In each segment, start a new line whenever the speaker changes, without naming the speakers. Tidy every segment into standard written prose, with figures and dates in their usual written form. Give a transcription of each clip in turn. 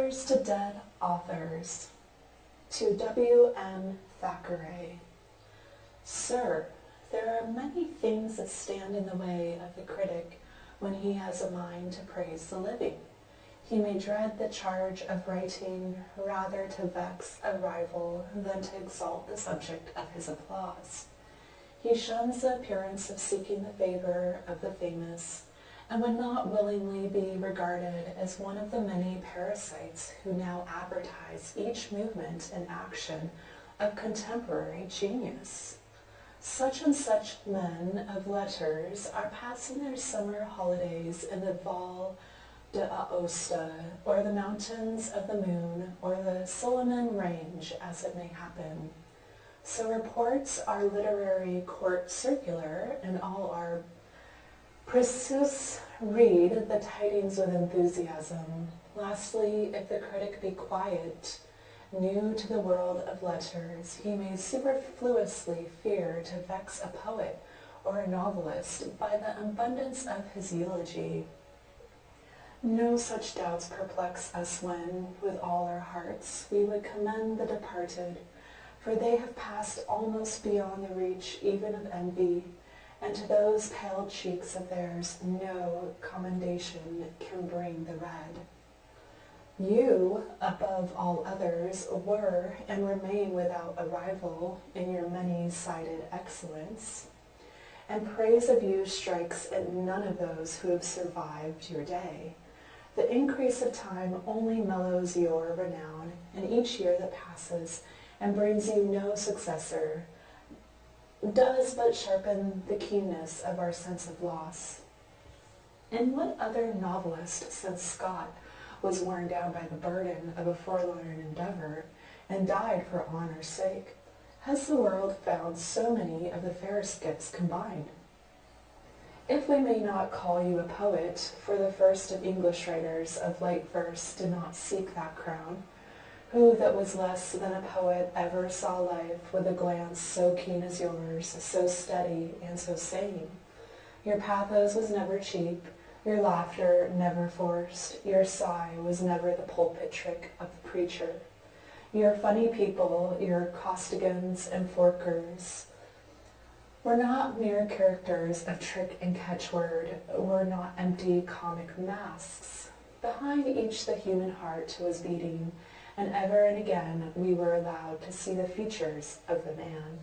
Letters to Dead Authors. To W.M. Thackeray. Sir, there are many things that stand in the way of the critic when he has a mind to praise the living. He may dread the charge of writing rather to vex a rival than to exalt the subject of his applause. He shuns the appearance of seeking the favor of the famous, and would not willingly be regarded as one of the many parasites who now advertise each movement and action of contemporary genius. Such and such men of letters are passing their summer holidays in the Val d'Aosta, or the Mountains of the Moon, or the Solomon Range, as it may happen. So reports our literary court circular, and all our Priscus read the tidings with enthusiasm. Lastly, if the critic be quiet, new to the world of letters, he may superfluously fear to vex a poet or a novelist by the abundance of his eulogy. No such doubts perplex us when, with all our hearts, we would commend the departed, for they have passed almost beyond the reach even of envy, and to those pale cheeks of theirs no commendation can bring the red. You, above all others, were and remain without a rival in your many-sided excellence, and praise of you strikes at none of those who have survived your day. The increase of time only mellows your renown, and each year that passes and brings you no successor does but sharpen the keenness of our sense of loss. And what other novelist since Scott was worn down by the burden of a forlorn endeavor and died for honor's sake, has the world found so many of the fairest gifts combined? If we may not call you a poet, for the first of English writers of light verse did not seek that crown, who that was less than a poet ever saw life with a glance so keen as yours, so steady and so sane? Your pathos was never cheap, your laughter never forced, your sigh was never the pulpit trick of the preacher. Your funny people, your Costigans and Forkers, were not mere characters of trick and catchword, were not empty comic masks. Behind each the human heart was beating, and ever and again we were allowed to see the features of the man.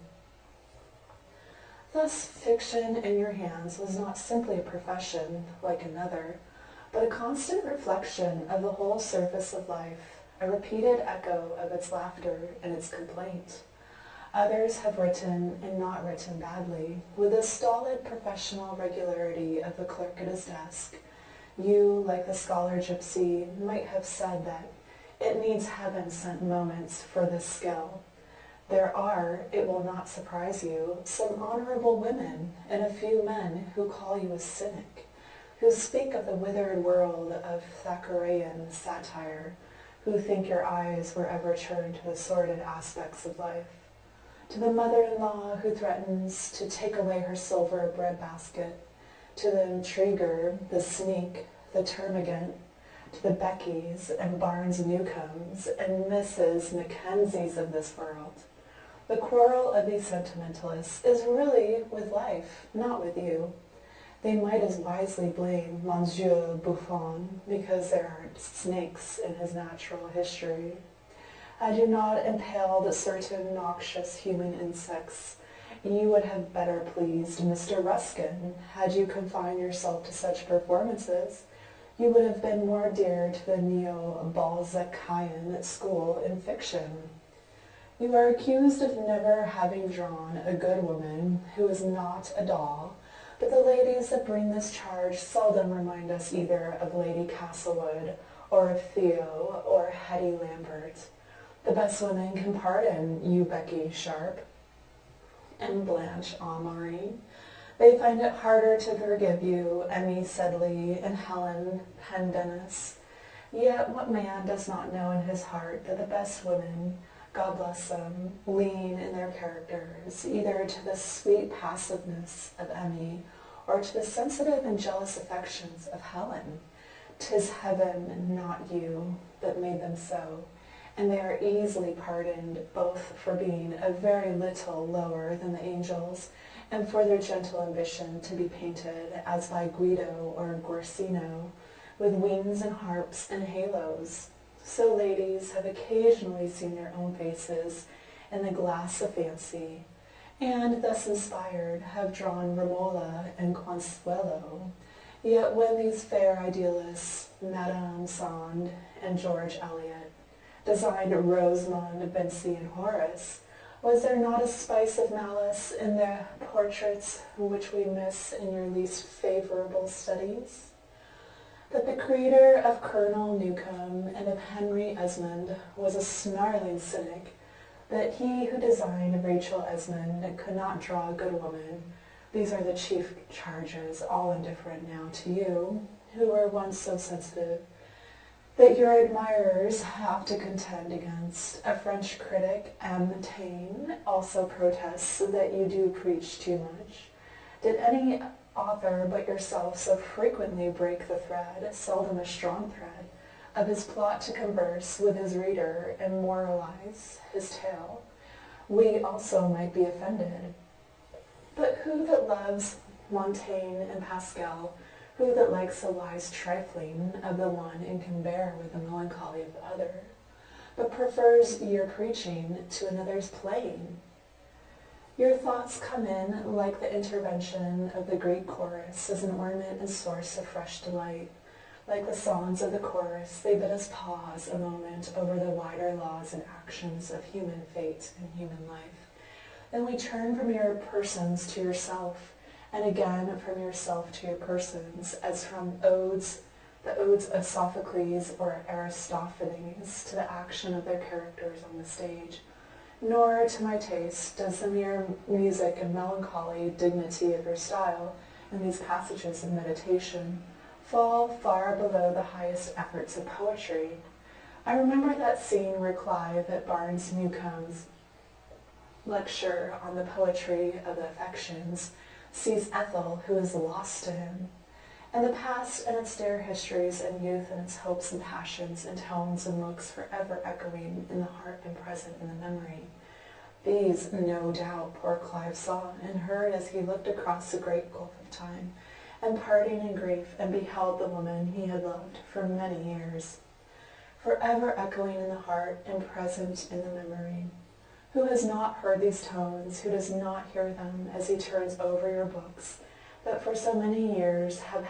Thus fiction in your hands was not simply a profession like another, but a constant reflection of the whole surface of life, a repeated echo of its laughter and its complaint. Others have written, and not written badly, with the stolid professional regularity of the clerk at his desk. You, like the scholar gypsy, might have said that it needs heaven-sent moments for this skill. There are, it will not surprise you, some honorable women and a few men who call you a cynic, who speak of the withered world of Thackeраyan satire, who think your eyes were ever turned to the sordid aspects of life. To the mother-in-law who threatens to take away her silver breadbasket, to the intriguer, the sneak, the termagant, to the Beckys and Barnes Newcombes and Mrs. Mackenzies of this world. The quarrel of these sentimentalists is really with life, not with you. They might as wisely blame Monsieur Buffon because there are snakes in his natural history. Had you not impaled certain noxious human insects, you would have better pleased Mr. Ruskin. Had you confined yourself to such performances, you would have been more dear to the neo-Balzacian school in fiction. You are accused of never having drawn a good woman who is not a doll, but the ladies that bring this charge seldom remind us either of Lady Castlewood, or of Theo, or Hetty Lambert. The best women can pardon you, Becky Sharp, and Blanche Amory. They find it harder to forgive you, Emmy Sedley and Helen Pendennis. Yet what man does not know in his heart that the best women, God bless them, lean in their characters, either to the sweet passiveness of Emmy or to the sensitive and jealous affections of Helen, 'tis heaven, not you, that made them so, and they are easily pardoned both for being a very little lower than the angels, and for their gentle ambition to be painted, as by Guido or Guercino, with wings and harps and halos. So ladies have occasionally seen their own faces in the glass of fancy, and thus inspired have drawn Romola and Consuelo. Yet when these fair idealists, Madame Sand and George Eliot, designed Rosamond, Vinci, and Horace, was there not a spice of malice in the portraits which we miss in your least favorable studies? That the creator of Colonel Newcome and of Henry Esmond was a snarling cynic, that he who designed Rachel Esmond could not draw a good woman, these are the chief charges, all indifferent now to you, who were once so sensitive, that your admirers have to contend against. A French critic, M. Taine, also protests that you do preach too much. Did any author but yourself so frequently break the thread, seldom a strong thread, of his plot to converse with his reader and moralize his tale, we also might be offended. But who that loves Montaigne and Pascal, who that likes the wise trifling of the one and can bear with the melancholy of the other, but prefers your preaching to another's playing? Your thoughts come in like the intervention of the Greek chorus as an ornament and source of fresh delight. Like the songs of the chorus, they bid us pause a moment over the wider laws and actions of human fate and human life. Then we turn from your persons to yourself, and again from yourself to your persons, as from the odes of Sophocles or Aristophanes, to the action of their characters on the stage. Nor, to my taste, does the mere music and melancholy dignity of your style in these passages of meditation fall far below the highest efforts of poetry. I remember that scene where Clive at Barnes Newcome's lecture on the poetry of the affections sees Ethel, who is lost to him, and the past and its dear histories, and youth and its hopes and passions, and tones and looks forever echoing in the heart and present in the memory. These, no doubt, poor Clive saw and heard as he looked across the great gulf of time, and parting in grief, and beheld the woman he had loved for many years, forever echoing in the heart and present in the memory. Who has not heard these tones, who does not hear them as he turns over your books, that for so many years have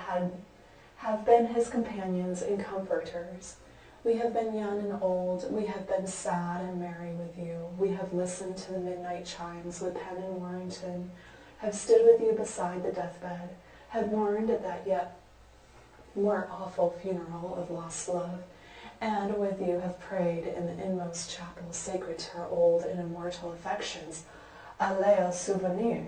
been his companions and comforters? We have been young and old, we have been sad and merry with you, we have listened to the midnight chimes with Penn and Warrington, have stood with you beside the deathbed, have mourned at that yet more awful funeral of lost love, and with you have prayed in the inmost chapel sacred to our old and immortal affections, allez au souvenir.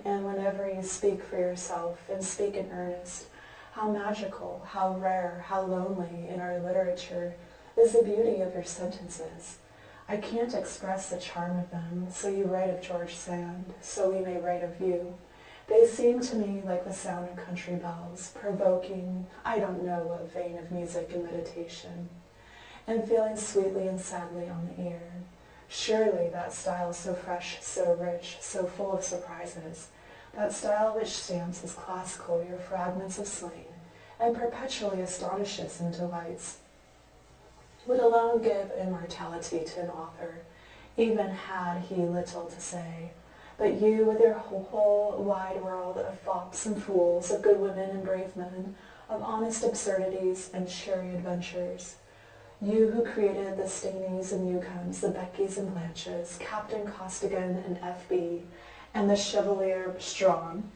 And whenever you speak for yourself, and speak in earnest, how magical, how rare, how lonely in our literature is the beauty of your sentences. I can't express the charm of them, so you write of George Sand, so we may write of you. They seem to me like the sound of country bells, provoking, I don't know what vein of music and meditation, and feeling sweetly and sadly on the ear. Surely that style so fresh, so rich, so full of surprises, that style which stamps as classical your fragments of slang, and perpetually astonishes and delights, would alone give immortality to an author, even had he little to say. But you, with your whole wide world of fops and fools, of good women and brave men, of honest absurdities and cheery adventures, you who created the Staneys and Newcomes, the Beckys and Blanches, Captain Costigan and F.B., and the Chevalier Strawn,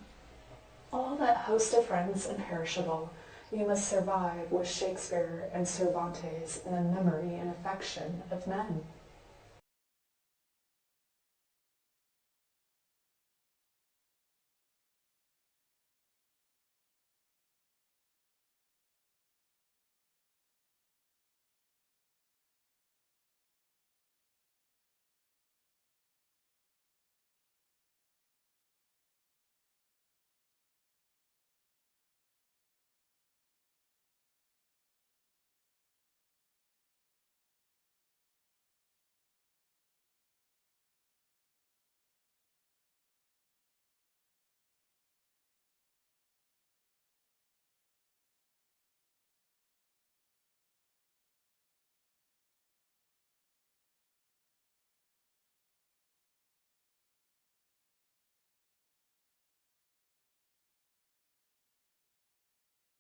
all that host of friends imperishable, you must survive with Shakespeare and Cervantes in the memory and affection of men.